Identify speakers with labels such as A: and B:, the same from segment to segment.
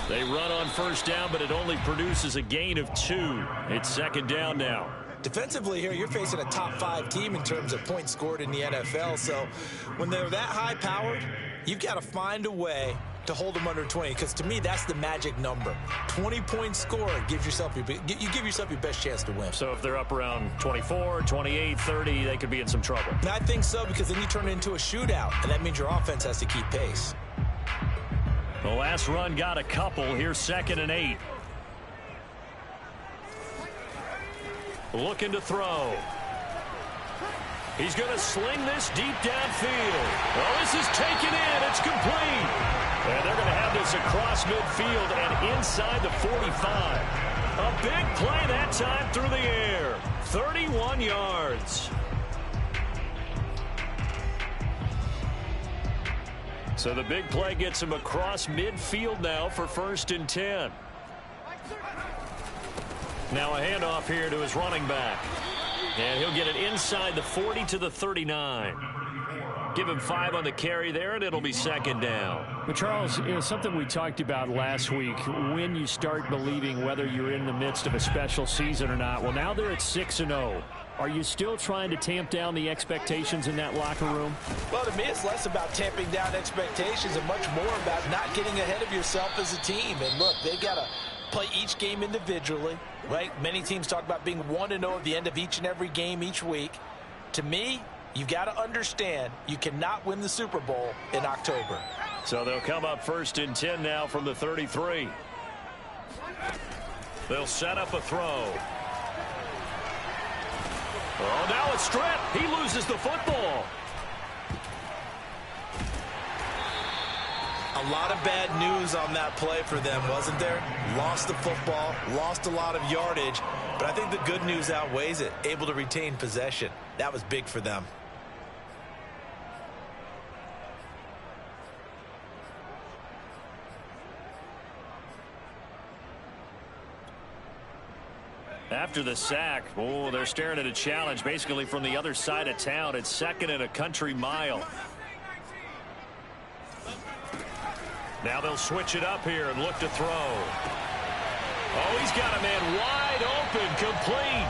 A: They run on first down, but it only produces a gain of 2. It's second down now.
B: Defensively here, you're facing a top-5 team in terms of points scored in the NFL. So when they're that high-powered, you've got to find a way to hold them under 20, because to me, that's the magic number. 20 points scored gives yourself you give yourself your best chance to win.
A: So if they're up around 24, 28, 30, they could be in some trouble.
B: And I think so, because then you turn it into a shootout, and that means your offense has to keep pace.
A: The last run got a couple. Here's 2nd and 8. Looking to throw. He's going to sling this deep downfield. Oh, this is taken in. It's complete. And they're going to have this across midfield and inside the 45. A big play that time through the air. 31 yards. So the big play gets him across midfield now for 1st and 10. Now a handoff here to his running back. And he'll get it inside the 40 to the 39. Give him 5 on the carry there, and it'll be 2nd down.
C: But Charles, something we talked about last week, when you start believing whether you're in the midst of a special season or not. Well, now they're at 6-0. Are you still trying to tamp down the expectations in that locker room?
B: Well, to me, it's less about tamping down expectations and much more about not getting ahead of yourself as a team. And look, they've got to play each game individually, right? Many teams talk about being 1-0 at the end of each and every game each week. To me, you've got to understand you cannot win the Super Bowl in October.
A: So they'll come up 1st and 10 now from the 33. They'll set up a throw. Oh, now it's stripped. He loses the football.
B: A lot of bad news on that play for them, wasn't there? Lost the football, lost a lot of yardage, but I think the good news outweighs it. Able to retain possession. That was big for them.
A: After the sack, oh, they're staring at a challenge basically from the other side of town. It's 2nd and a country mile. Now they'll switch it up here and look to throw. Oh, he's got a man wide open, complete.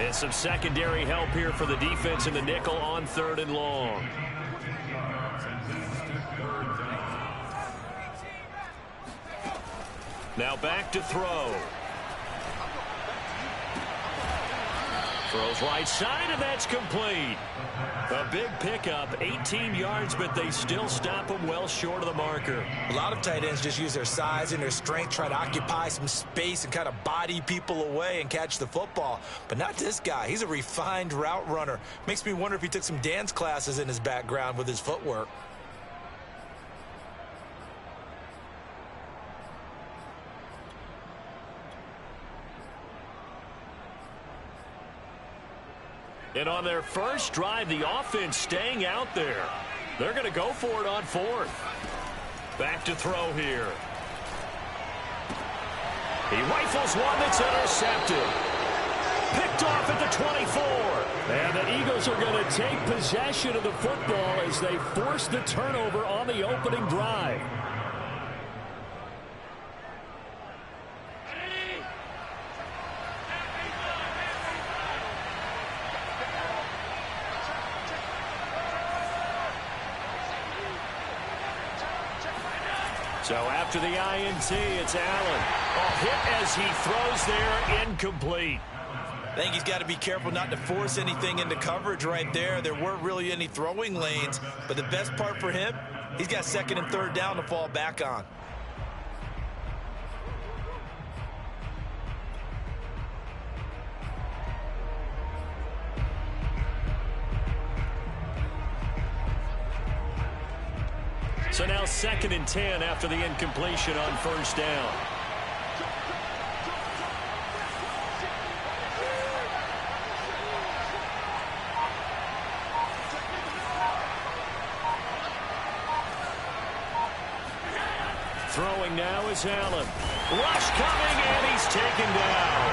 A: And some secondary help here for the defense in the nickel on 3rd and long. Now back to throw. Throws right side, and that's complete. A big pickup, 18 yards, but they still stop him well short of the marker.
B: A lot of tight ends just use their size and their strength, try to occupy some space and kind of body people away and catch the football. But not this guy. He's a refined route runner. Makes me wonder if he took some dance classes in his background with his footwork.
A: And on their first drive, the offense staying out there. They're going to go for it on 4th. Back to throw here. He rifles one that's intercepted. Picked off at the 24.
C: And the Eagles are going to take possession of the football as they force the turnover on the opening drive.
A: So after the INT, it's Allen. A hit as he throws there, incomplete.
B: I think he's got to be careful not to force anything into coverage right there. There weren't really any throwing lanes, but the best part for him, he's got 2nd and 3rd down to fall back on.
A: So now 2nd and 10 after the incompletion on 1st down. Throwing now is Allen. Rush coming, and he's taken down.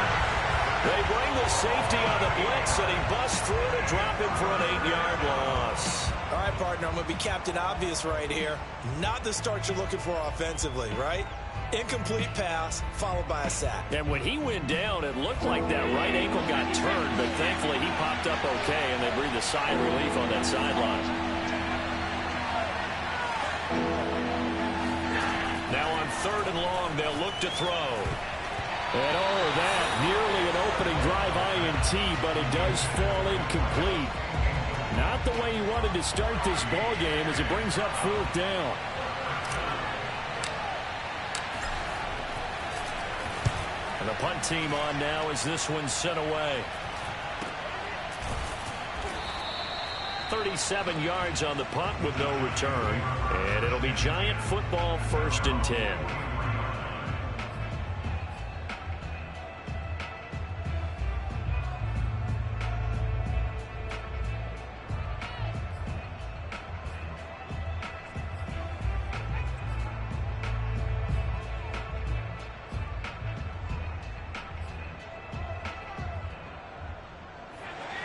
A: They bring the safety on the blitz, and he busts through to drop him for an 8-yard loss.
B: All right, partner, I'm going to be Captain Obvious right here. Not the start you're looking for offensively, right? Incomplete pass, followed by a sack.
C: And when he went down, it looked like that right ankle got turned, but thankfully he popped up okay, and they breathed a sigh of relief on that sideline. Now on 3rd and long, they'll look to throw. And all of that, nearly an opening drive INT, but it does fall incomplete. Not the way he wanted to start this ball game as it brings up 4th down. And the punt team on now as this one's sent away. 37 yards on the punt with no return. And it'll be Giant football, 1st and 10.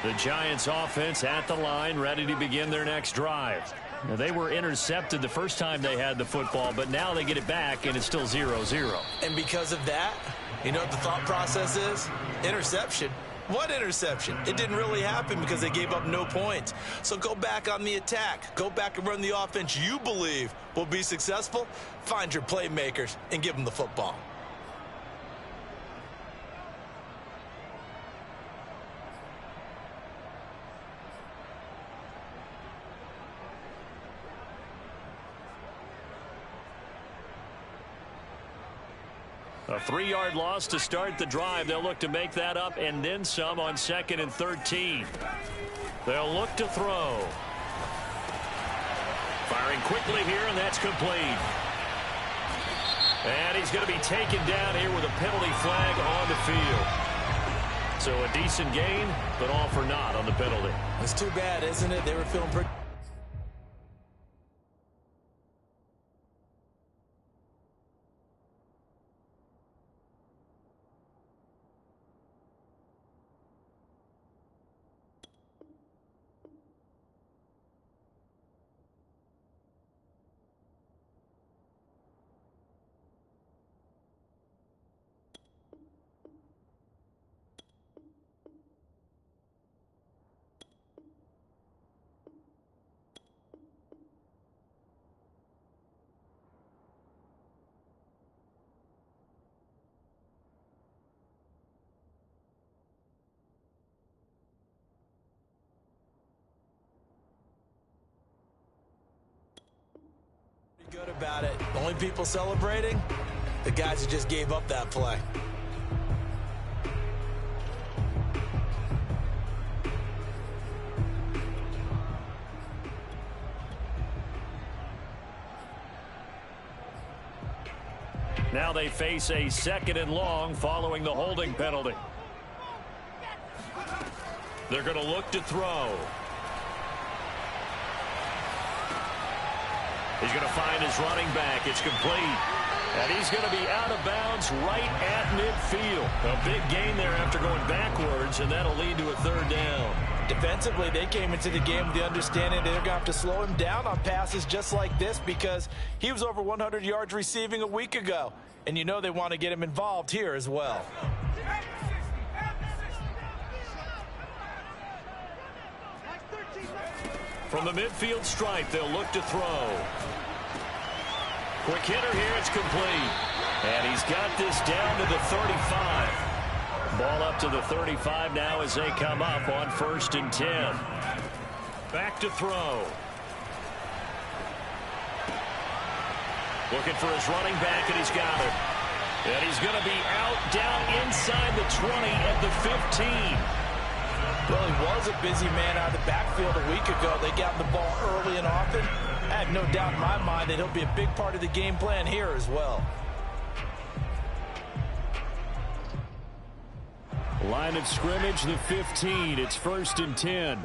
C: The Giants offense at the line, ready to begin their next drive. Now, they were intercepted the first time they had the football, but now they get it back, and it's still 0-0.
B: And because of that, you know what the thought process is? Interception. What interception? It didn't really happen because they gave up no points. So go back on the attack. Go back and run the offense you believe will be successful. Find your playmakers and give them the football.
C: A 3-yard loss to start the drive. They'll look to make that up and then some on 2nd and 13. They'll look to throw. Firing quickly here, and that's complete. And he's going to be taken down here with a penalty flag on the field. So a decent gain, but all for naught on the penalty.
B: It's too bad, isn't it? They were feeling pretty... good about it. Only people celebrating, the guys who just gave up that play.
C: Now they face a 2nd and long following the holding penalty. They're going to look to throw. He's going to find his running back. It's complete. And he's going to be out of bounds right at midfield. A big gain there after going backwards, and that'll lead to a 3rd down.
B: Defensively, they came into the game with the understanding they're going to have to slow him down on passes just like this because he was over 100 yards receiving a week ago. And you know they want to get him involved here as well.
C: From the midfield stripe, they'll look to throw. Quick hitter here, it's complete. And he's got this down to the 35. Ball up to the 35 now as they come up on 1st and 10. Back to throw. Looking for his running back, and he's got it. And he's going to be out down inside the 20 at the 15.
B: Well, he was a busy man out of the backfield a week ago. They got the ball early and often. I have no doubt in my mind that he'll be a big part of the game plan here as well.
C: Line of scrimmage, the 15. It's 1st and 10.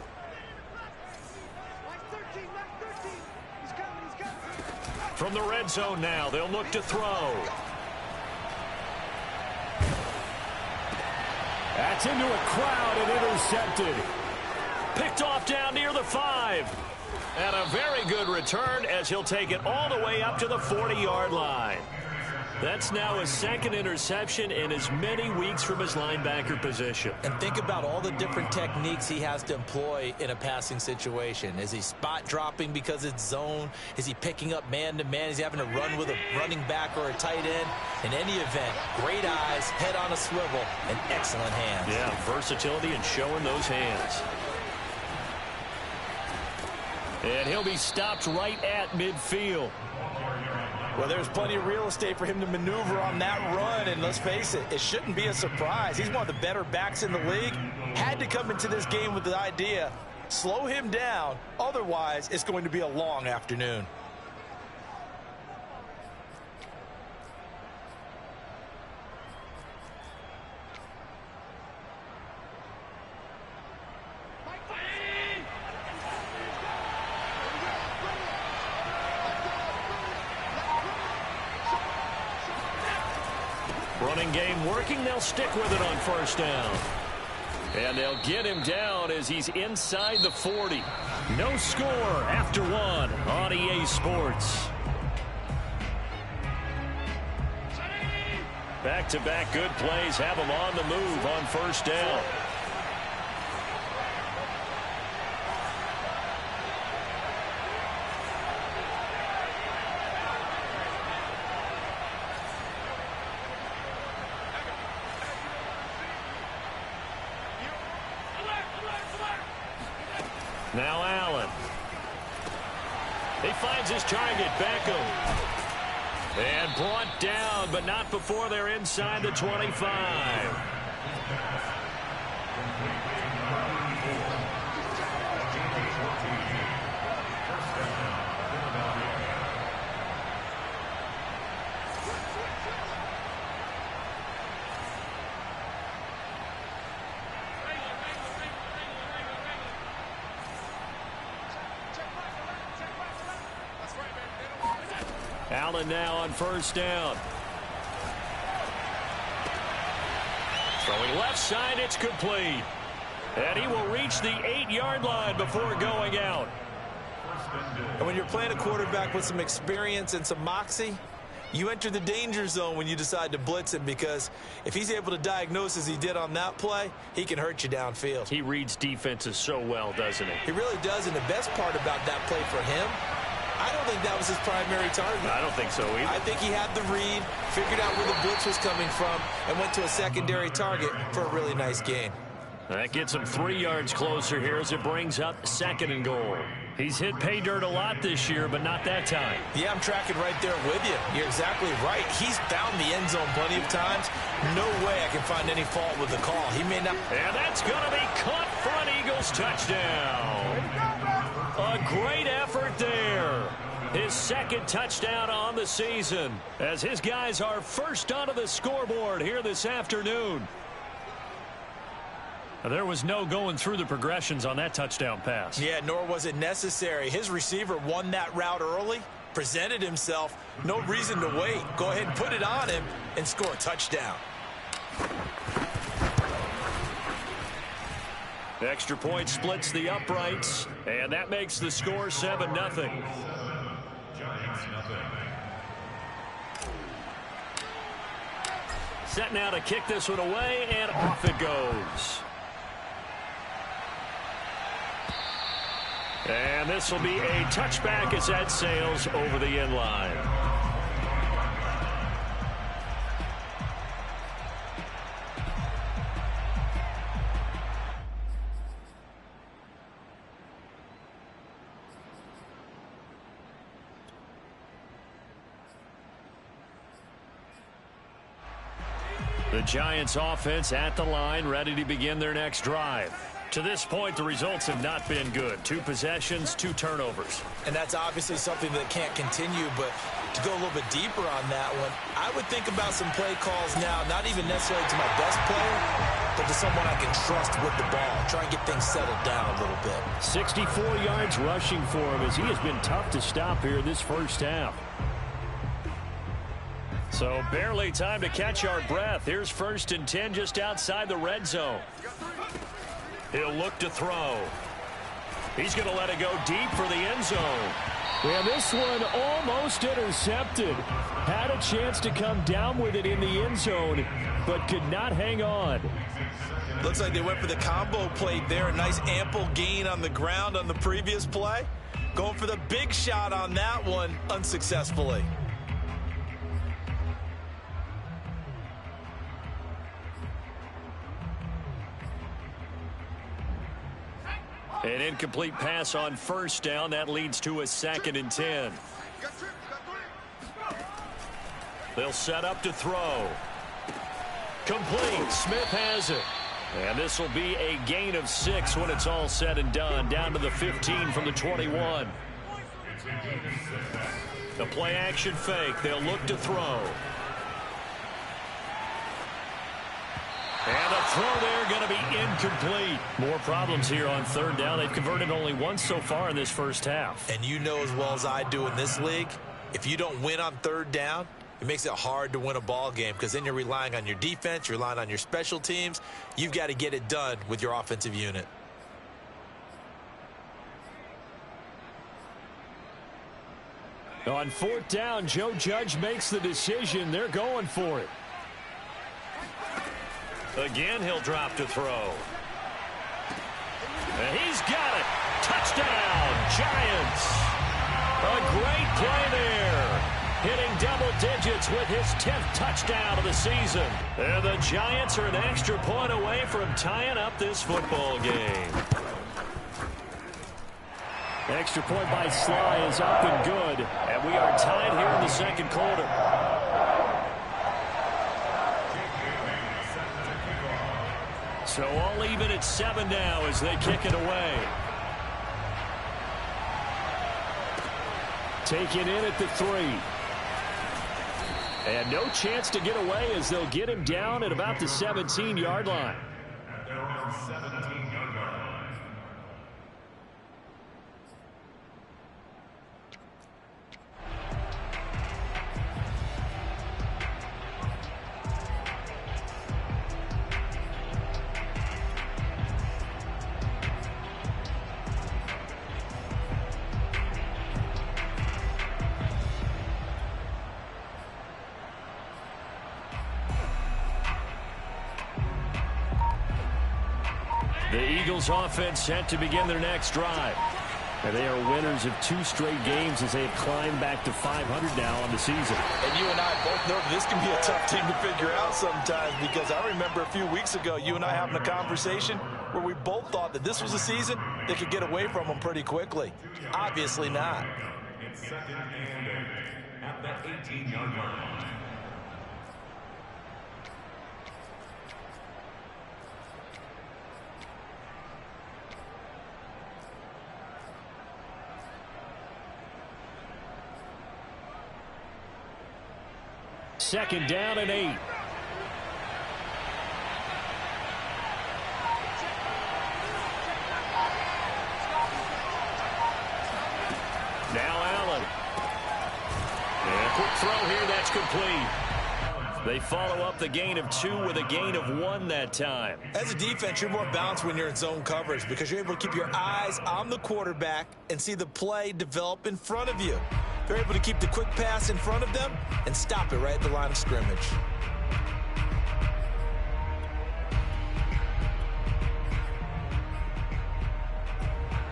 C: From the red zone now, they'll look to throw. That's into a crowd and intercepted. Picked off down near the
A: 5. And a very good return as he'll take it all the way up to the 40-yard line. That's now his second interception in as many weeks from his linebacker position.
B: And think about all the different techniques he has to employ in a passing situation. Is he spot dropping because it's zone? Is he picking up man-to-man? Is he having to run with a running back or a tight end? In any event, great eyes, head on a swivel, and excellent hands.
A: Yeah, versatility and showing those hands. And he'll be stopped right at midfield.
B: Well, there's plenty of real estate for him to maneuver on that run, and let's face it, it shouldn't be a surprise. He's one of the better backs in the league. Had to come into this game with the idea, slow him down, otherwise it's going to be a long afternoon.
A: Running game working. They'll stick with it on first down. And they'll get him down as he's inside the 40. No score after 1 on EA Sports. Back-to-back good plays have him on the move on first down. Now Allen. He finds his target, Beckham. And brought down, but not before they're inside the 25. Allen now on first down. Throwing left side, it's complete. And he will reach the 8-yard line before going out.
B: And when you're playing a quarterback with some experience and some moxie, you enter the danger zone when you decide to blitz him, because if he's able to diagnose as he did on that play, he can hurt you downfield.
A: He reads defenses so well, doesn't he?
B: He really does, and the best part about that play for him, I don't think that was his primary target.
A: I don't think so either.
B: I think he had the read, figured out where the blitz was coming from, and went to a secondary target for a really nice gain.
A: That gets him 3 yards closer here as it brings up 2nd and goal. He's hit pay dirt a lot this year, but not that time.
B: Yeah, I'm tracking right there with you. You're exactly right. He's found the end zone plenty of times. No way I can find any fault with the call. He may not.
A: And that's going to be caught for an Eagles touchdown. A great effort there. His 2nd touchdown on the season as his guys are first onto the scoreboard here this afternoon. There was no going through the progressions on that touchdown pass.
B: Yeah, nor was it necessary. His receiver won that route early, presented himself. No reason to wait. Go ahead and put it on him and score a touchdown.
A: Extra point splits the uprights, and that makes the score 7-0. Set now to kick this one away, and off it goes. And this will be a touchback as that sails over the end line. The Giants offense at the line, ready to begin their next drive. To this point, the results have not been good. 2 possessions, 2 turnovers.
B: And that's obviously something that can't continue, but to go a little bit deeper on that one, I would think about some play calls now, not even necessarily to my best player, but to someone I can trust with the ball. Try and get things settled down a little bit.
C: 64 yards rushing for him as he has been tough to stop here this first half.
A: So barely time to catch our breath. Here's 1st and 10 just outside the red zone. He'll look to throw. He's going to let it go deep for the end zone.
C: Yeah, this one almost intercepted. Had a chance to come down with it in the end zone, but could not hang on.
B: Looks like they went for the combo plate there. A nice ample gain on the ground on the previous play. Going for the big shot on that one unsuccessfully.
A: An incomplete pass on first down. That leads to a 2nd and 10. They'll set up to throw. Complete. Smith has it. And this will be a gain of 6 when it's all said and done. Down to the 15 from the 21. The play action fake. They'll look to throw. And the throw there going to be incomplete. More problems here on 3rd down. They've converted only once so far in this first half.
B: And you know as well as I do in this league, if you don't win on 3rd down, it makes it hard to win a ball game because then you're relying on your defense, you're relying on your special teams. You've got to get it done with your offensive unit.
C: On 4th down, Joe Judge makes the decision. They're going for it.
A: Again, he'll drop to throw. And he's got it. Touchdown, Giants. A great play there. Hitting double digits with his 10th touchdown of the season. And the Giants are an extra point away from tying up this football game.
C: Extra point by Sly is up and good.
A: And we are tied here in the 2nd quarter. So all even at 7 now as they kick it away.
C: Taken in at the 3. And no chance to get away as they'll get him down at about the 17-yard line. The Eagles offense set to begin their next drive. And they are winners of 2 straight games as they have climbed back to 500 now on the season.
B: And you and I both know this can be a tough team to figure out sometimes because I remember a few weeks ago you and I having a conversation where we both thought that this was a season they could get away from them pretty quickly. Obviously not.
D: It's 2nd and 8 at the 18-yard line.
C: Second down and 8.
A: Now Allen. And a quick throw here, that's complete. They follow up the gain of 2 with a gain of 1 that time.
B: As a defense, you're more balanced when you're in zone coverage because you're able to keep your eyes on the quarterback and see the play develop in front of you. They're able to keep the quick pass in front of them and stop it right at the line of scrimmage.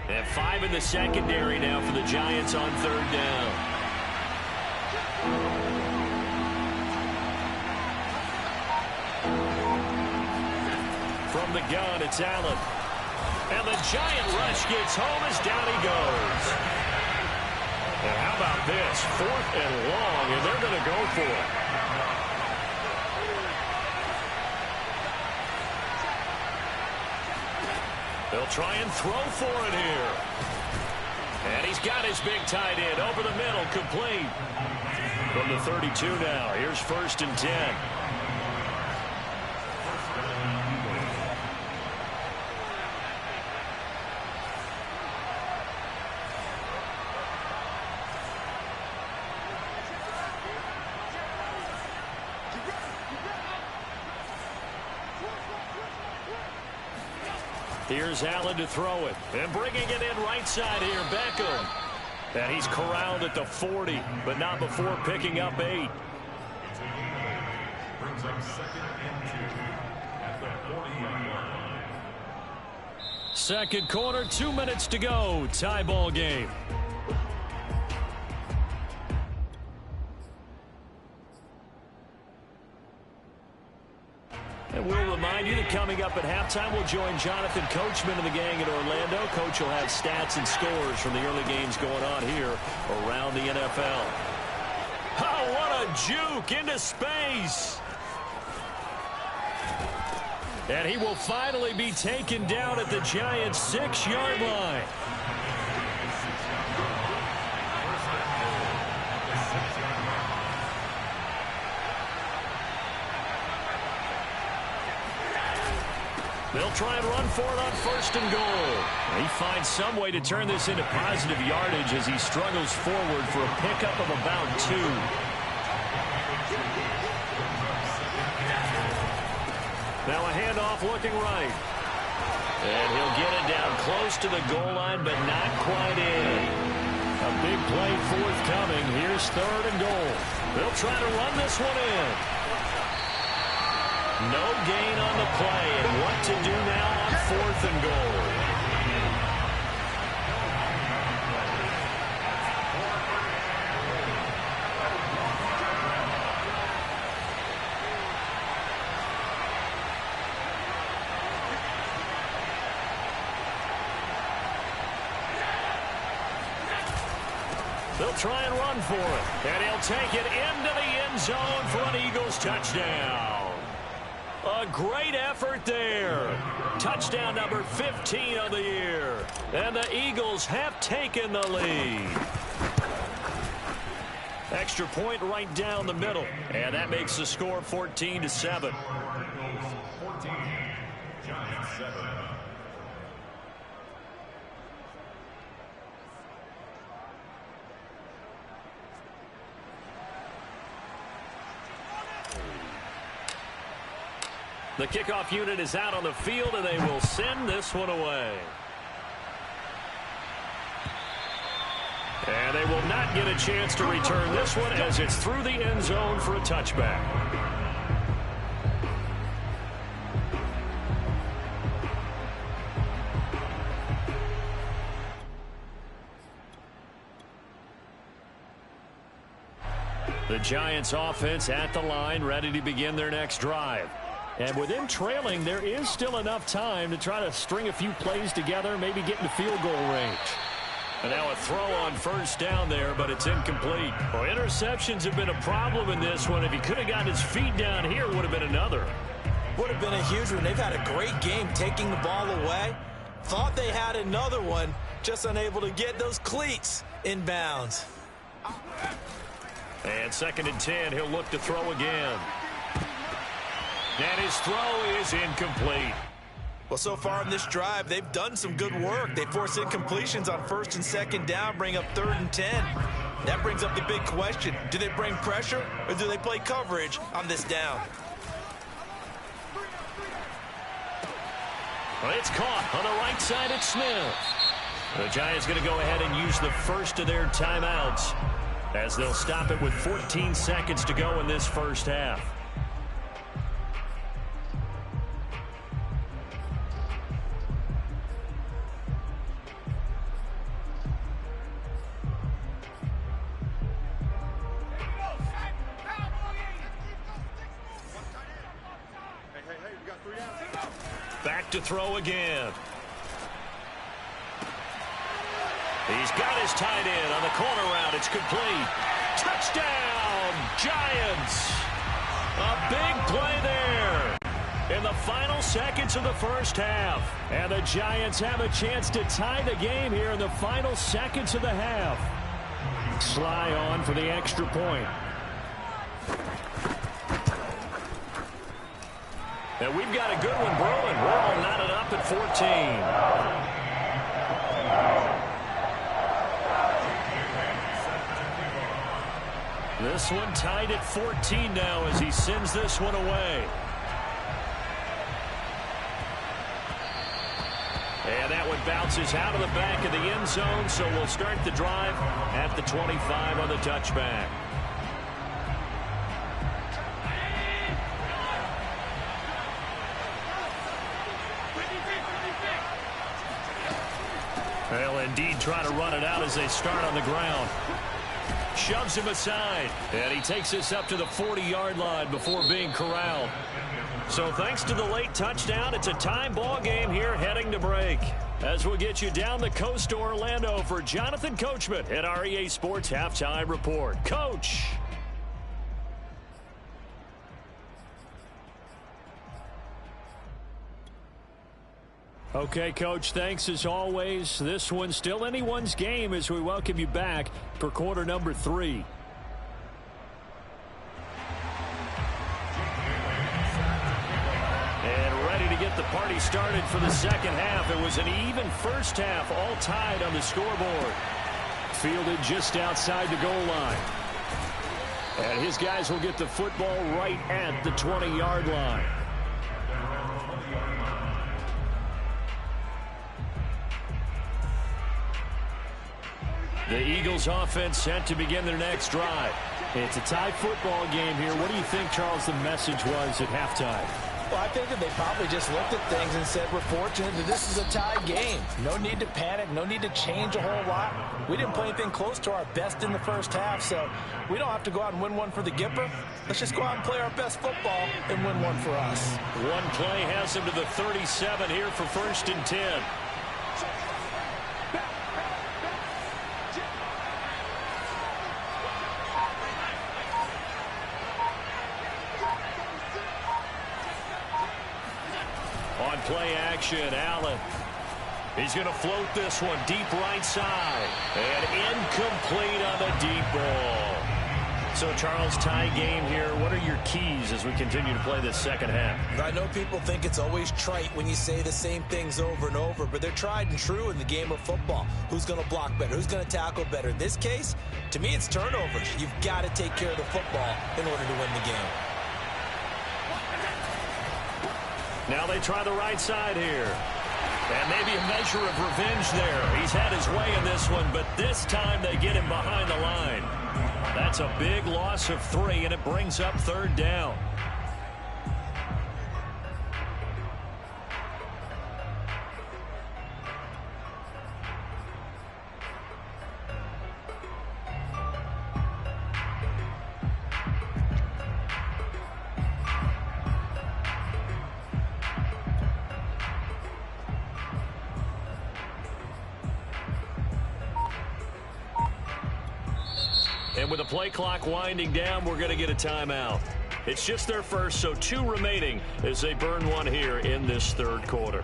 A: And 5 in the secondary now for the Giants on 3rd down. From the gun, it's Allen. And the Giant rush gets home as down he goes. And how about this? 4th and long, and they're going to go for it. They'll try and throw for it here. And he's got his big tight end over the middle, complete. From the 32 now, here's 1st and 10. Here's Allen to throw it. And bringing it in right side here, Beckham. And he's corralled at the 40, but not before picking up 8.
D: Brings up 2nd and 2 at the 40-yard line.
C: Second quarter, 2 minutes to go. Tie ball game.
A: And we'll remind you that coming up at halftime, we'll join Jonathan Coachman and the gang in Orlando. Coach will have stats and scores from the early games going on here around the NFL. Oh, what a juke into space. And he will finally be taken down at the Giants' 6-yard line. They'll try and run for it on 1st and goal. He finds some way to turn this into positive yardage as he struggles forward for a pickup of about 2. Now a handoff looking right. And he'll get it down close to the goal line, but not quite in. A big play forthcoming. Here's 3rd and goal. They'll try to run this one in. No gain on the play, and what to do now on 4th and goal. They'll try and run for it, and he'll take it into the end zone for an Eagles touchdown. A great effort there. Touchdown number 15 of the year. And the Eagles have taken the lead. Extra point right down the middle. And that makes the score 14-7.
D: 14, Giants 7.
A: The kickoff unit is out on the field, and they will send this one away. And they will not get a chance to return this one as it's through the end zone for a touchback. The Giants offense at the line, ready to begin their next drive. And with them trailing, there is still enough time to try to string a few plays together, maybe get into field goal range. And now a throw on 1st down there, but it's incomplete. Well, interceptions have been a problem in this one. If he could have gotten his feet down here, would have been another.
B: Would have been a huge one. They've had a great game taking the ball away. Thought they had another one, just unable to get those cleats in bounds.
A: And 2nd and 10, he'll look to throw again. And his throw is incomplete.
B: Well, so far in this drive, they've done some good work. They force incompletions on 1st and 2nd down, bring up 3rd and 10. That brings up the big question. Do they bring pressure or do they play coverage on this down?
A: Well, it's caught on the right side at Smith. The Giants going to go ahead and use the first of their timeouts as they'll stop it with 14 seconds to go in this first half. Back to throw again. He's got his tight end on the corner route. It's complete. Touchdown, Giants. A big play there in the final seconds of the first half. And the Giants have a chance to tie the game here in the final seconds of the half. Sly on for the extra point. And we've got a good one brewing. We're all knotted up at 14. This one tied at 14 now as he sends this one away. bounces out of the back of the end zone, so we'll start the drive at the 25 on the touchback. They'll indeed try to run it out as they start on the ground. Shoves him aside, and he takes us up to the 40-yard line before being corralled. So thanks to the late touchdown, it's a tie ball game here heading to break. As we'll get you down the coast to Orlando for Jonathan Coachman at our EA Sports Halftime Report. Coach.
C: Okay, Coach, thanks as always. This one's still anyone's game as we welcome you back for quarter number 3.
A: And ready to get the party started for the second half. It was an even first half, all tied on the scoreboard.
C: Fielded just outside the goal line. And his guys will get the football right at the 20-yard line.
A: The Eagles offense set to begin their next drive.
C: It's a tie football game here. What do you think, Charles, the message was at halftime?
B: Well, I think that they probably just looked at things and said, we're fortunate that this is a tie game. No need to panic. No need to change a whole lot. We didn't play anything close to our best in the first half, so we don't have to go out and win one for the Gipper. Let's just go out and play our best football and win one for us.
A: One play has them to the 37 here for 1st and 10. On play action, Allen. He's going to float this one deep right side. And incomplete on the deep ball. So, Charles, tie game here. What are your keys as we continue to play this second half?
B: I know people think it's always trite when you say the same things over and over, but they're tried and true in the game of football. Who's going to block better? Who's going to tackle better? In this case, to me, it's turnovers. You've got to take care of the football in order to win the game.
A: Now they try the right side here. And maybe a measure of revenge there. He's had his way in this one, but this time they get him behind the line. That's a big loss of 3, and it brings up 3rd down. And with the play clock winding down, we're going to get a timeout. It's just their first, so 2 remaining as they burn one here in this 3rd quarter.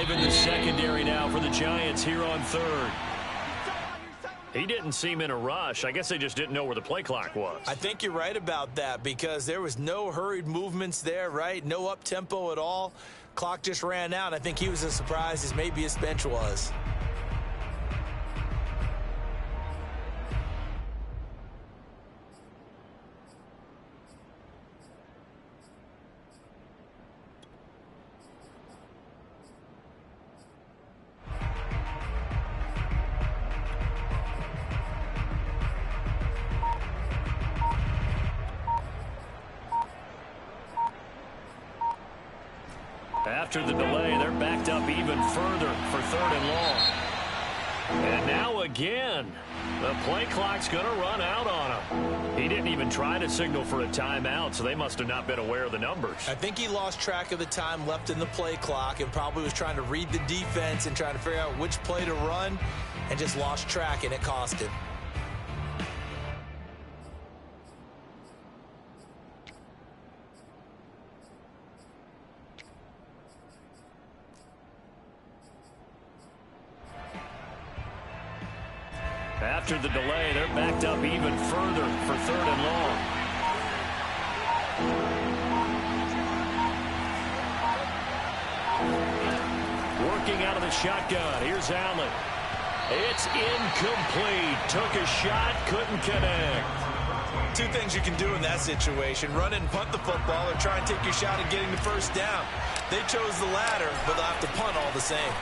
A: In the secondary now for the Giants here on 3rd. He didn't seem in a rush. I guess they just didn't know where the play clock was.
B: I think you're right about that because there was no hurried movements there, right? No up-tempo at all. Clock just ran out. I think he was as surprised as maybe his bench was.
A: After the delay, they're backed up even further for 3rd and long. And now again, the play clock's going to run out on him. He didn't even try to signal for a timeout, so they must have not been aware of the numbers.
B: I think he lost track of the time left in the play clock and probably was trying to read the defense and trying to figure out which play to run and just lost track, and it cost him.
C: after the delay. They're backed up even further for 3rd and long. Working out of the shotgun. Here's Allen. It's incomplete. Took a shot, couldn't connect.
B: Two things you can do in that situation: run it and punt the football, or try and take your shot at getting the first down. They chose the latter, but they'll have to punt all the same.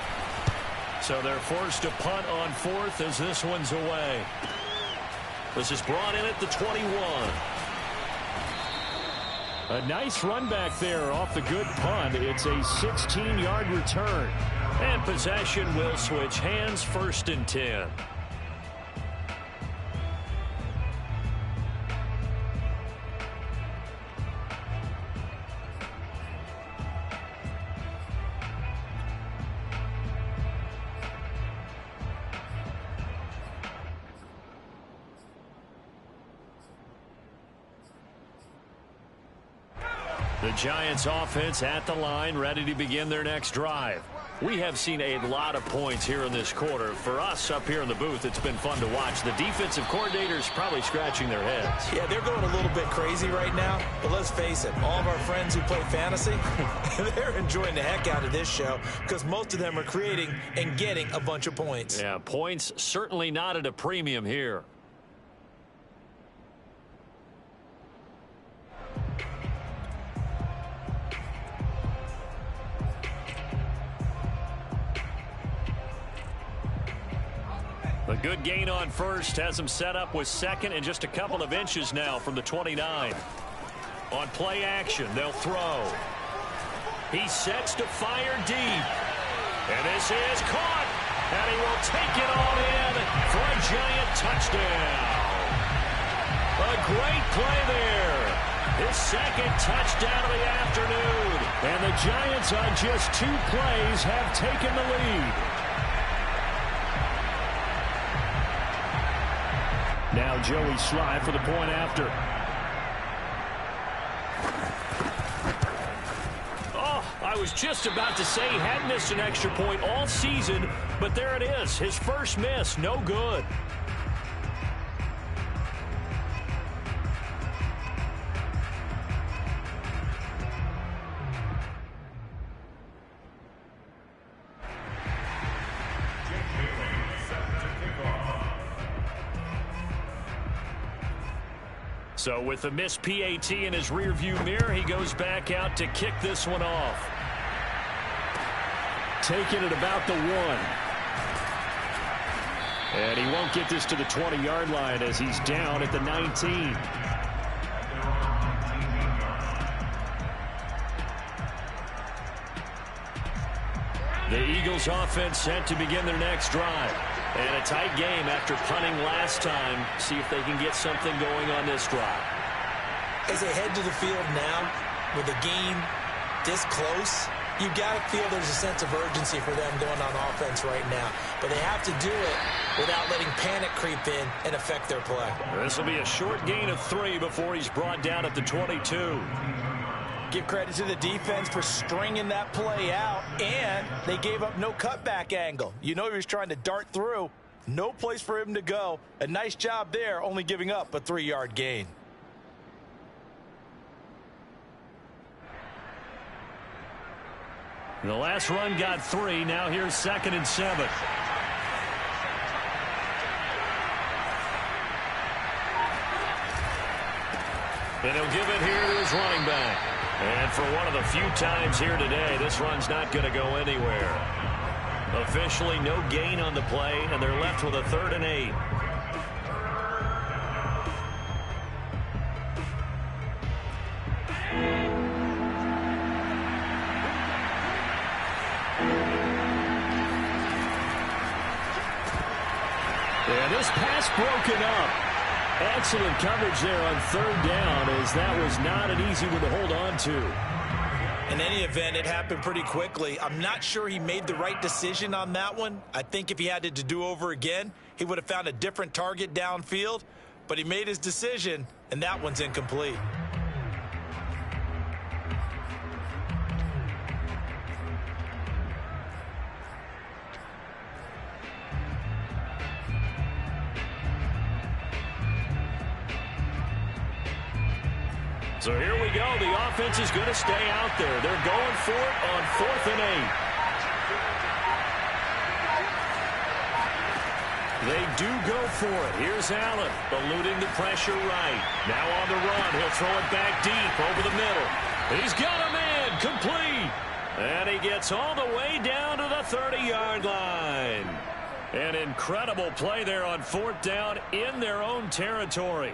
C: So they're forced to punt on 4th as this one's away. This is brought in at the 21. A nice run back there off the good punt. It's a 16-yard return. And possession will switch hands, 1st and 10. The Giants offense at the line, ready to begin their next drive. We have seen a lot of points here in this quarter. For us up here in the booth, it's been fun to watch. The defensive coordinators probably scratching their heads.
B: Yeah, they're going a little bit crazy right now. But let's face it, all of our friends who play fantasy, they're enjoying the heck out of this show because most of them are creating and getting a bunch of points.
C: Yeah, points certainly not at a premium here. A good gain on 1st has him set up with 2nd and just a couple of inches now from the 29. On play action, they'll throw. He sets to fire deep. And this is caught. And he will take it all in for a Giant touchdown. A great play there. His 2nd touchdown of the afternoon. And the Giants on just 2 plays have taken the lead. Now Joey Sly for the point after. Oh, I was just about to say he hadn't missed an extra point all season, but there it is. His first miss, no good. So with the missed PAT in his rearview mirror, he goes back out to kick this one off. Taking it about the 1. And he won't get this to the 20-yard line as he's down at the 19. The Eagles offense set to begin their next drive. And a tight game after punting last time. See if they can get something going on this drive.
B: As they head to the field now, with the game this close, you've got to feel there's a sense of urgency for them going on offense right now. But they have to do it without letting panic creep in and affect their play.
C: This will be a short gain of 3 before he's brought down at the 22.
B: Give credit to the defense for stringing that play out, and they gave up no cutback angle. You know he was trying to dart through. No place for him to go. A nice job there, only giving up a 3-yard gain.
C: The last run got 3. Now here's 2nd and 7. And he'll give it here to his running back. And for one of the few times here today, this run's not going to go anywhere. Officially no gain on the play, and they're left with a 3rd and 8. And this pass broken up. Excellent coverage there on 3rd down, as that was not an easy one to hold on to.
B: In any event, it happened pretty quickly. I'm not sure he made the right decision on that one. I think if he had it to do over again, he would have found a different target downfield. But he made his decision, and that one's incomplete.
A: So here we go. The offense is going to stay out there. They're going for it on 4th and 8. They do go for it. Here's Allen, eluding the pressure right. Now on the run. He'll throw it back deep over the middle. He's got a man, complete. And he gets all the way down to the 30-yard line. An incredible play there on 4th down in their own territory.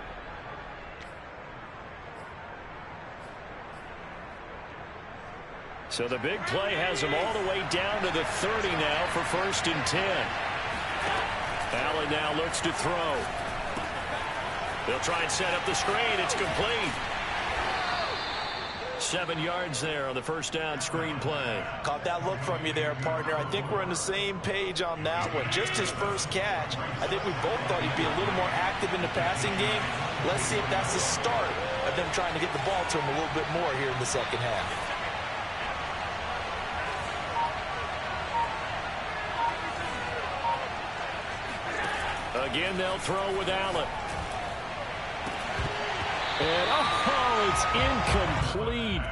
A: So the big play has him all the way down to the 30 now for 1st and 10. Allen now looks to throw. They'll try and set up the screen. It's complete. 7 yards there on the 1st down screen play.
B: Caught that look from you there, partner. I think we're on the same page on that one. Just his first catch. I think we both thought he'd be a little more active in the passing game. Let's see if that's the start of them trying to get the ball to him a little bit more here in the second half.
A: Again, they'll throw with Allen.
C: And, oh, it's incomplete.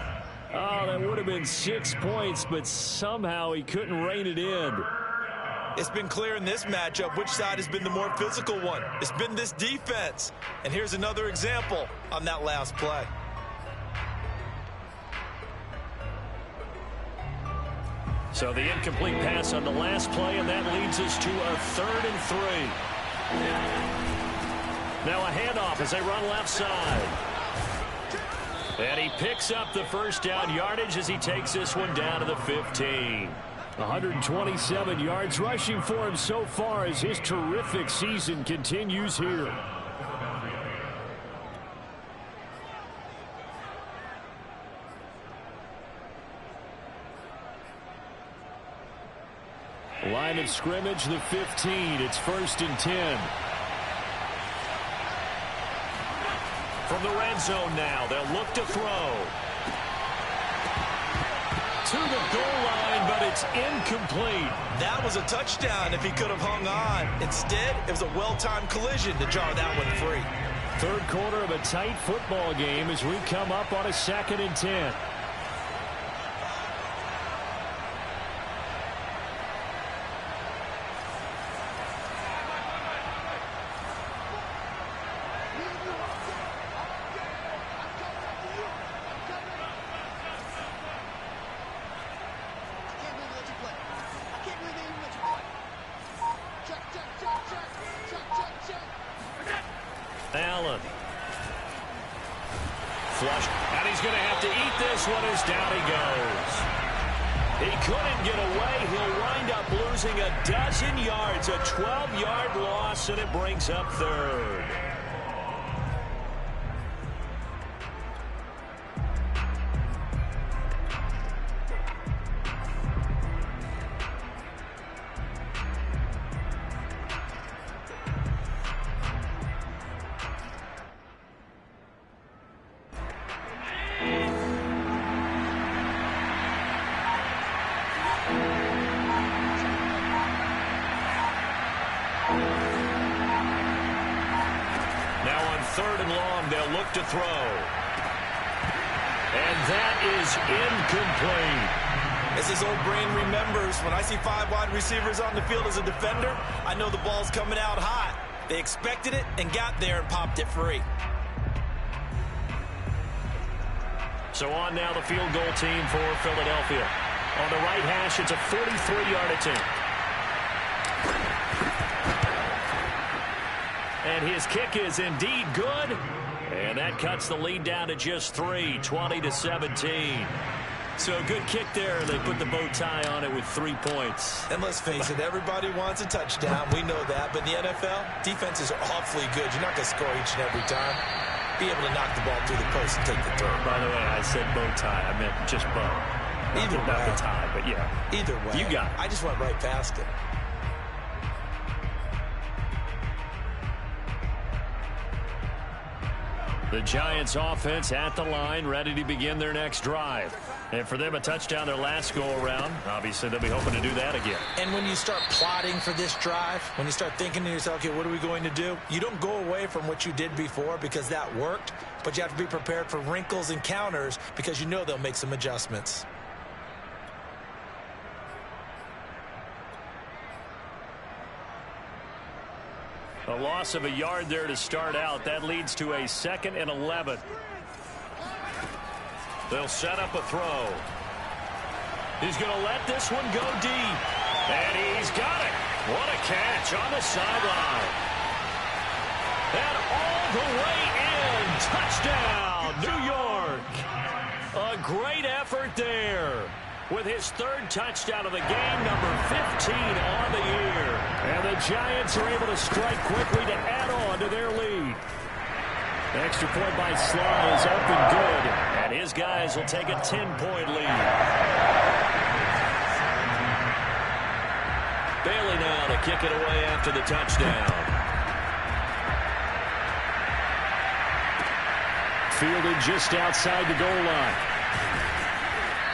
C: Oh, that would have been 6 points, but somehow he couldn't rein it in.
B: It's been clear in this matchup which side has been the more physical one. It's been this defense. And here's another example on that last play.
A: So the incomplete pass on the last play, and that leads us to a 3rd and 3. Now a handoff as they run left side. And he picks up the 1st down yardage as he takes this one down to the 15.
C: 127 yards rushing for him so far as his terrific season continues here. Line of scrimmage, the 15. It's 1st and 10.
A: From the red zone now, they'll look to throw. To the goal line, but it's incomplete.
B: That was a touchdown if he could have hung on. Instead, it was a well-timed collision to jar that one free.
C: 3rd quarter of a tight football game as we come up on a 2nd and 10.
A: Allen. Flush. And he's going to have to eat this one as down he goes. He couldn't get away. He'll wind up losing a dozen yards. A 12-yard loss, and it brings up 3rd. They'll look to throw. And that is incomplete.
B: As his old brain remembers, when I see 5 wide receivers on the field as a defender, I know the ball's coming out hot. They expected it and got there and popped it free.
A: So on now the field goal team for Philadelphia. On the right hash, it's a 43-yard attempt. And his kick is indeed good. And that cuts the lead down to just 3, 20-17. So a good kick there. They put the bow tie on it with 3 points.
B: And let's face it, everybody wants a touchdown. We know that. But in the NFL, defenses are awfully good. You're not going to score each and every time. Be able to knock the ball through the post and take the throw.
C: By the way, I said bow tie. I meant just bow.
B: Either way.
C: Not the tie, but yeah.
B: Either way.
C: You got it.
B: I just went right past it.
C: The Giants offense at the line, ready to begin their next drive. And for them, a touchdown their last go-around. Obviously, they'll be hoping to do that again.
B: And when you start plotting for this drive, when you start thinking to yourself, okay, what are we going to do? You don't go away from what you did before because that worked, but you have to be prepared for wrinkles and counters because you know they'll make some adjustments.
C: A loss of a yard there to start out. That leads to a 2nd and 11. They'll set up a throw. He's going to let this one go deep. And he's got it. What a catch on the sideline. And all the way in. Touchdown, New York. A great effort there. With his 3rd touchdown of the game, number 15 on the year. And the Giants are able to strike quickly to add on to their lead. Extra point by Sly is up and good. And his guys will take a 10-point lead.
A: Bailey now to kick it away after the touchdown.
C: Fielded just outside the goal line.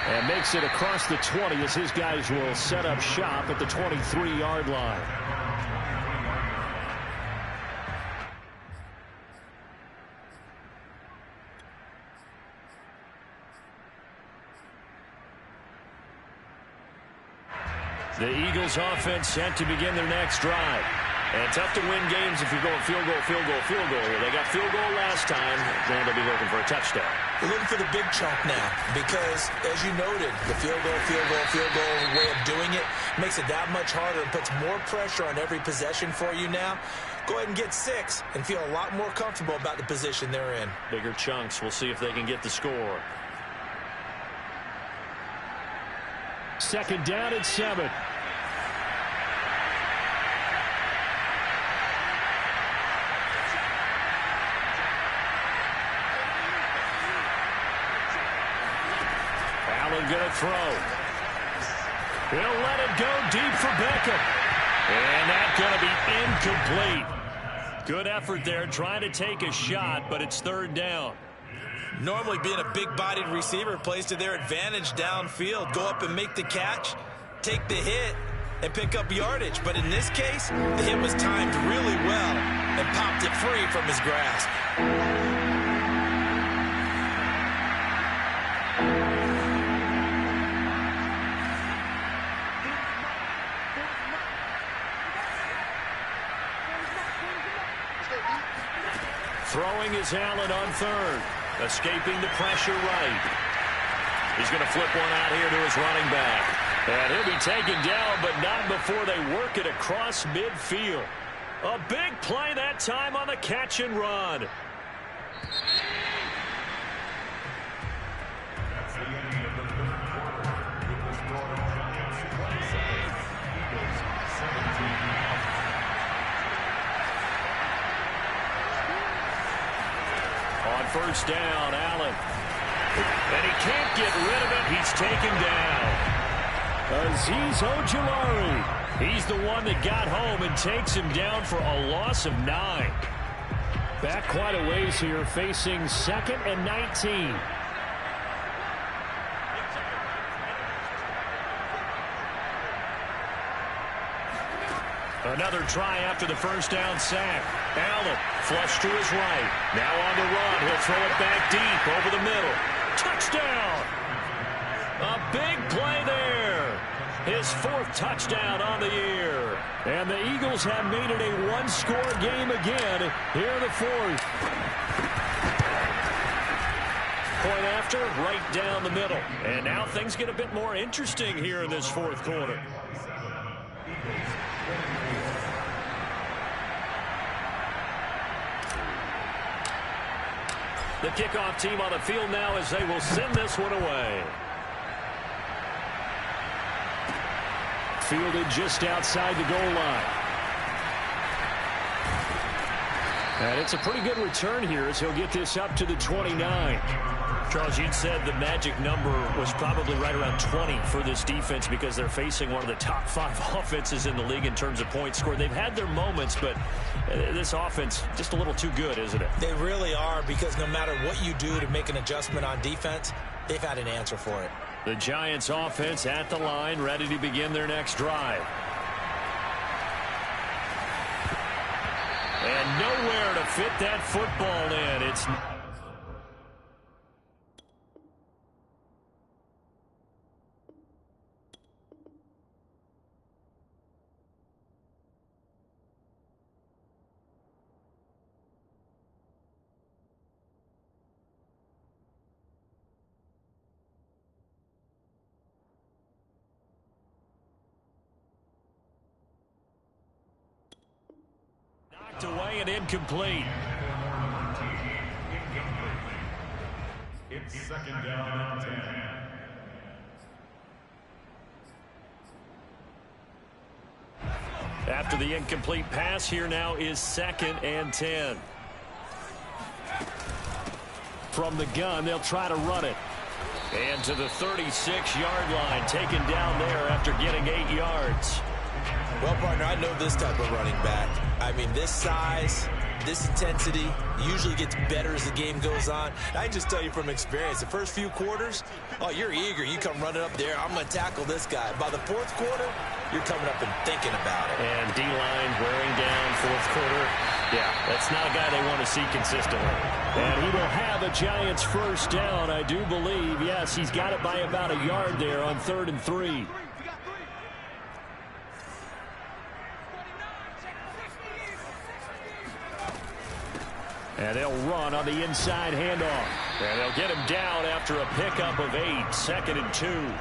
C: And makes it across the 20 as his guys will set up shop at the 23-yard line. The Eagles offense set to begin their next drive. And tough to win games if you're going field goal, field goal, field goal. They got field goal last time. Then they'll be looking for a touchdown.
B: We're looking for the big chunk now because, as you noted, the field goal way of doing it makes it that much harder and puts more pressure on every possession for you now. Go ahead and get 6 and feel a lot more comfortable about the position they're in.
C: Bigger chunks. We'll see if they can get the score. 2nd down and 7. Allen going to throw. He'll let it go deep for Beckham. And that's going to be incomplete. Good effort there trying to take a shot, but it's 3rd down.
B: Normally being a big-bodied receiver plays to their advantage downfield. Go up and make the catch, take the hit, and pick up yardage. But in this case, the hit was timed really well and popped it free from his grasp.
C: Throwing is Allen on 3rd. Escaping the pressure right. He's going to flip one out here to his running back. And he'll be taken down, but not before they work it across midfield. A big play that time on the catch and run. On 1st down, Allen. And he can't get rid of it. He's taken down. Azeez Ojulari. He's the one that got home and takes him down for a loss of 9. Back quite a ways here, facing 2nd and 19. Another try after the 1st down sack. Allen flush to his right. Now on the run. He'll throw it back deep over the middle. Touchdown! A big play there. His 4th touchdown on the year. And the Eagles have made it a one-score game again here in the 4th. Point after, right down the middle. And now things get a bit more interesting here in this 4th quarter. The kickoff team on the field now as they will send this one away. Fielded just outside the goal line. And it's a pretty good return here as he'll get this up to the 29.
A: Charles, you'd said the magic number was probably right around 20 for this defense because they're facing one of the top 5 offenses in the league in terms of points scored. They've had their moments, but this offense just a little too good, isn't it?
B: They really are, because no matter what you do to make an adjustment on defense, they've had an answer for it.
C: The Giants offense at the line, ready to begin their next drive. And nowhere to fit that football in. It's knocked away and incomplete.
D: It's second down and 10.
A: After the incomplete pass, here now is 2nd and 10.
C: From the gun, they'll try to run it.
A: And to the 36-yard line, taken down there after getting 8 yards.
B: Well, partner, I know this type of running back. I mean, this size, this intensity usually gets better as the game goes on. I can just tell you from experience, the first few quarters, oh, you're eager. You come running up there, I'm going to tackle this guy. By the 4th quarter, you're coming up and thinking about it.
A: And D-line wearing down 4th quarter. Yeah, that's not a guy they want to see consistently.
C: And he will have a Giants first down, I do believe. Yes, he's got it by about a yard there on 3rd and 3. And they'll run on the inside handoff.
A: And they'll get him down after a pickup of 8, 2nd and 2.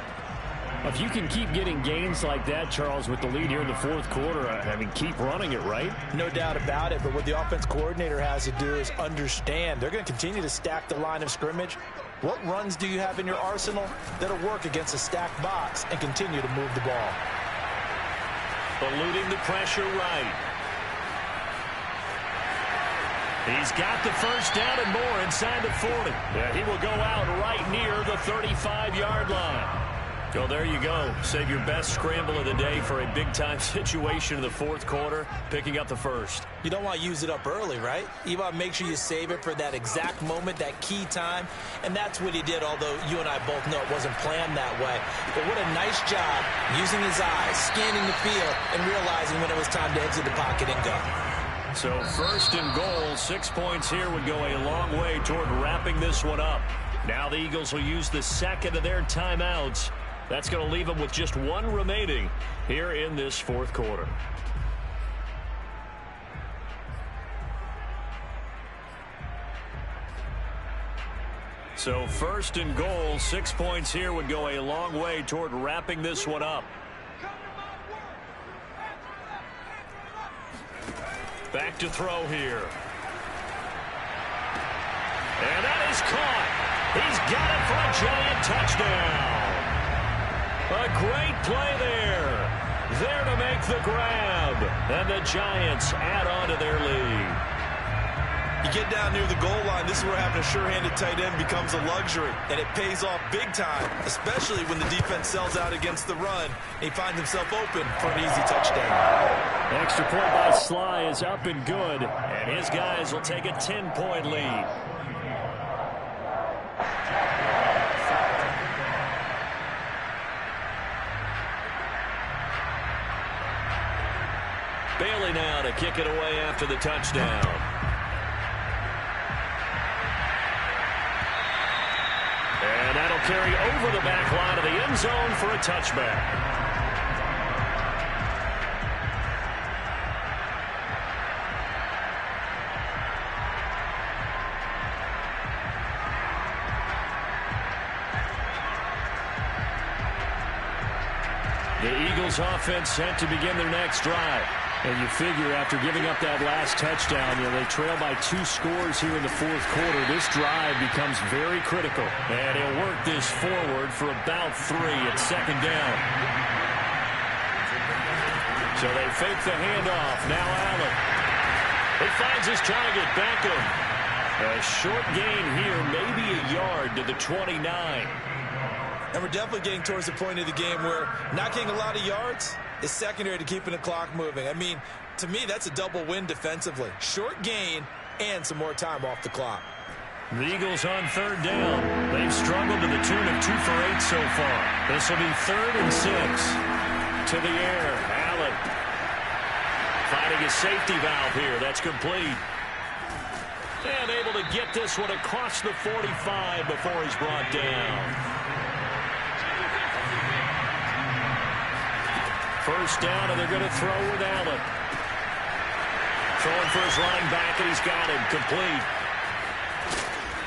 C: If you can keep getting gains like that, Charles, with the lead here in the 4th quarter, I mean, keep running it, right?
B: No doubt about it, but what the offense coordinator has to do is understand they're going to continue to stack the line of scrimmage. What runs do you have in your arsenal that'll work against a stacked box and continue to move the ball?
A: Eluding the pressure right. He's got the first down and more inside the 40. Yeah, he will go out right near the 35-yard line. Well, there you go. Save your best scramble of the day for a big-time situation in the 4th quarter, picking up the first.
B: You don't want to use it up early, right? You want to make sure you save it for that exact moment, that key time, and that's what he did, although you and I both know it wasn't planned that way. But what a nice job using his eyes, scanning the field, and realizing when it was time to exit the pocket and go.
A: So 1st and goal, 6 points here would go a long way toward wrapping this one up. Now the Eagles will use the 2nd of their timeouts. That's going to leave them with just 1 remaining here in this 4th quarter. So 1st and goal, 6 points here would go a long way toward wrapping this one up. Back to throw here. And that is caught. He's got it for a Giant touchdown. A great play there. There to make the grab. And the Giants add on to their lead.
E: You get down near the goal line, this is where having a sure-handed tight end becomes a luxury, and it pays off big time, especially when the defense sells out against the run, and he finds himself open for an easy touchdown.
C: Extra point by Sly is up and good.
A: And his guys will take a 10-point lead. Bailey now to kick it away after the touchdown. And that'll carry over the back line of the end zone for a touchback. The Eagles offense set to begin their next drive.
C: And you figure after giving up that last touchdown, they trail by 2 scores here in the 4th quarter. This drive becomes very critical.
A: And he'll work this forward for about 3 at 2nd down. So they fake the handoff. Now Allen. He finds his target, Beckham. A short gain here, maybe a yard to the 29.
E: And we're definitely getting towards the point of the game where not getting a lot of yards is secondary to keeping the clock moving. I mean, to me, that's a double win defensively. Short gain and some more time off the clock.
A: The Eagles on third down. They've struggled to the tune of 2 for 8 so far. This will be 3rd and 6. To the air, Allen. Finding his safety valve here. That's complete. And able to get this one across the 45 before he's brought down. First down, and they're going to throw with Allen. Throwing for his running back, and he's got him complete.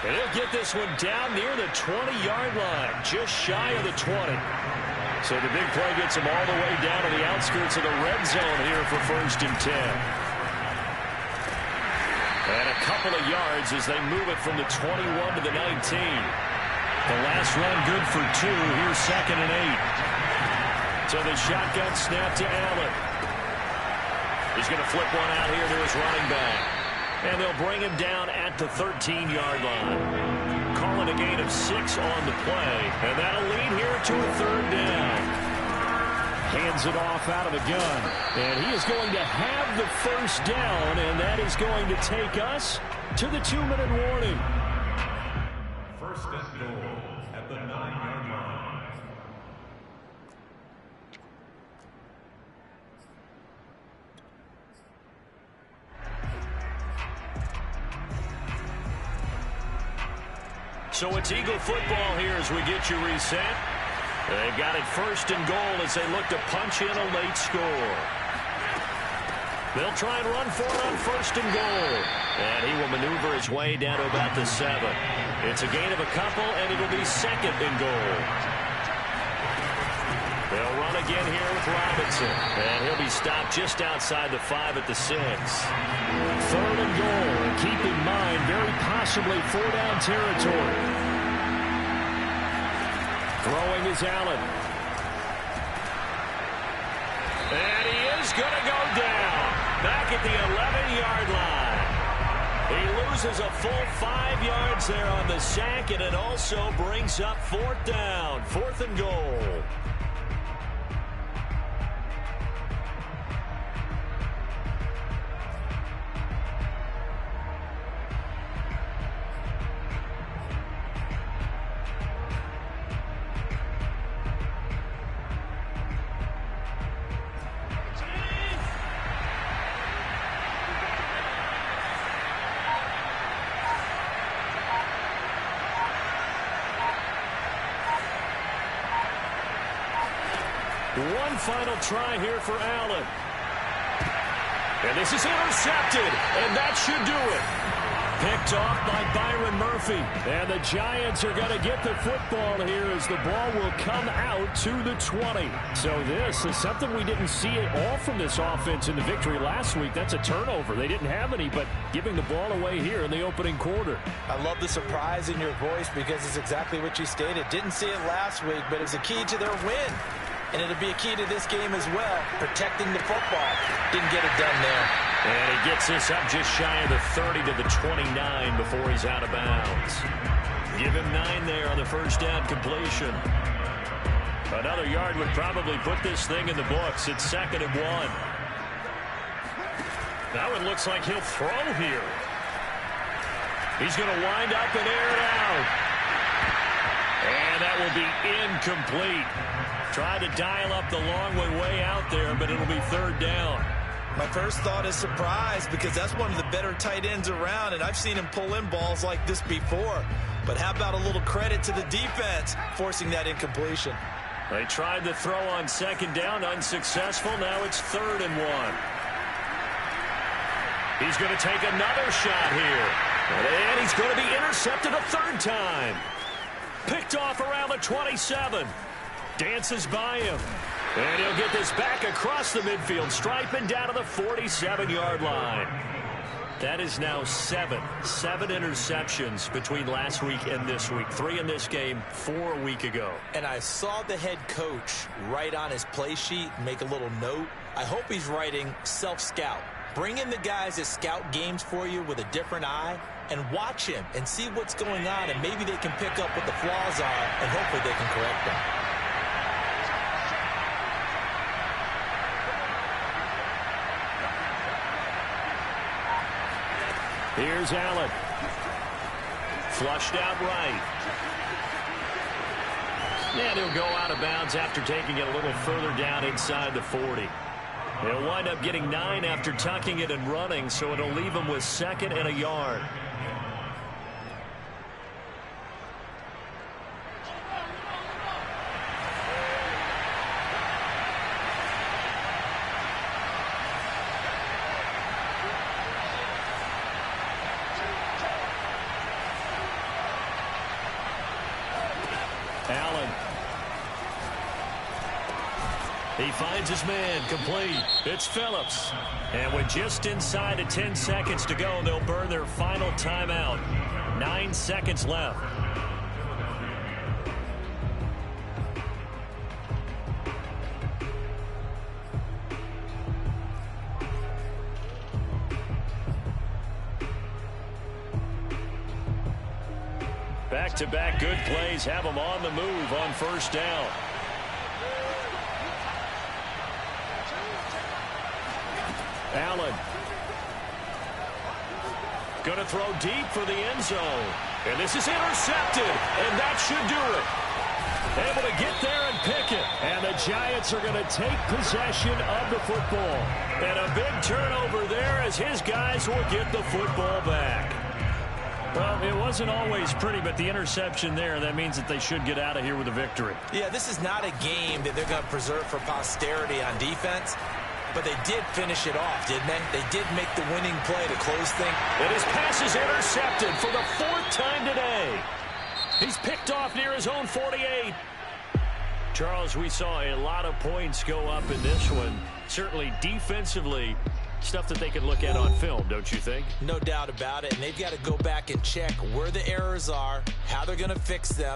A: And he'll get this one down near the 20-yard line, just shy of the 20. So the big play gets him all the way down to the outskirts of the red zone here for 1st and 10. And a couple of yards as they move it from the 21 to the 19. The last run good for 2. Here's 2nd and 8. So the shotgun snap to Allen. He's going to flip one out here to his running back. And they'll bring him down at the 13-yard line. Calling a gain of 6 on the play. And that'll lead here to a 3rd down. Hands it off out of the gun. And he is going to have the first down. And that is going to take us to the 2-minute warning.
D: 1st and goal at the 9-yard line.
A: So it's Eagle football here as we get you reset. They've got it 1st and goal as they look to punch in a late score. They'll try and run for it on 1st and goal. And he will maneuver his way down to about the 7. It's a gain of a couple, and it'll be 2nd and goal. They'll run again here with Robinson. And he'll be stopped just outside the 5 at the 6. 3rd and goal. And keep in mind, very possibly 4-down territory. Throwing is Allen. And he is going to go down. Back at the 11-yard line. He loses a full 5 yards there on the sack, and it also brings up 4th down. 4th and goal. One final try here for Allen. And this is intercepted, and that should do it. Picked off by Byron Murphy. And the Giants are going to get the football here as the ball will come out to the 20. So this is something we didn't see at all from this offense in the victory last week. That's a turnover. They didn't have any, but giving the ball away here in the opening quarter.
B: I love the surprise in your voice because it's exactly what you stated. Didn't see it last week, but it was a key to their win. And it'll be a key to this game as well, protecting the football. Didn't get it done there.
A: And he gets this up just shy of the 30 to the 29 before he's out of bounds. Give him 9 there on the first down completion. Another yard would probably put this thing in the books. It's 2nd and 1. That one looks like he'll throw here. He's going to wind up and air it out. And that will be incomplete. Try to dial up the long way out there, but it'll be 3rd down.
E: My first thought is surprise because that's one of the better tight ends around, and I've seen him pull in balls like this before. But how about a little credit to the defense forcing that incompletion?
A: They tried the throw on 2nd down, unsuccessful. Now it's 3rd and 1. He's going to take another shot here. And he's going to be intercepted a 3rd time. Picked off around the 27. Dances by him. And he'll get this back across the midfield stripe and down to the 47-yard line. That is now 7 interceptions between last week and this week. 3 in this game, 4 a week ago.
B: And I saw the head coach write on his play sheet, make a little note. I hope he's writing self-scout, Bring in the guys that scout games for you with a different eye and watch him and see what's going on, and maybe they can pick up what the flaws are, and hopefully they can correct them.
C: Here's Allen.
A: Flushed out right. And he'll go out of bounds after taking it a little further down inside the 40. He'll wind up getting 9 after tucking it and running, so it'll leave him with 2nd and a yard. Allen. He finds his man, complete. It's Phillips. And with just inside of 10 seconds to go, they'll burn their final timeout. 9 seconds left. Back-to-back good plays have them on the move on first down. Allen. Going to throw deep for the end zone. And this is intercepted. And that should do it. Able to get there and pick it. And the Giants are going to take possession of the football. And a big turnover there as his guys will get the football back.
C: Well, it wasn't always pretty, but the interception there, that means that they should get out of here with a victory.
B: Yeah, this is not a game that they're going to preserve for posterity on defense. But they did finish it off, didn't they? They did make the winning play to close things.
A: And his pass is intercepted for the 4th time today. He's picked off near his own 48. Charles, we saw a lot of points go up in this one. Certainly defensively, stuff that they can look at on film, don't you think?
B: No doubt about it. And they've got to go back and check where the errors are, how they're going to fix them.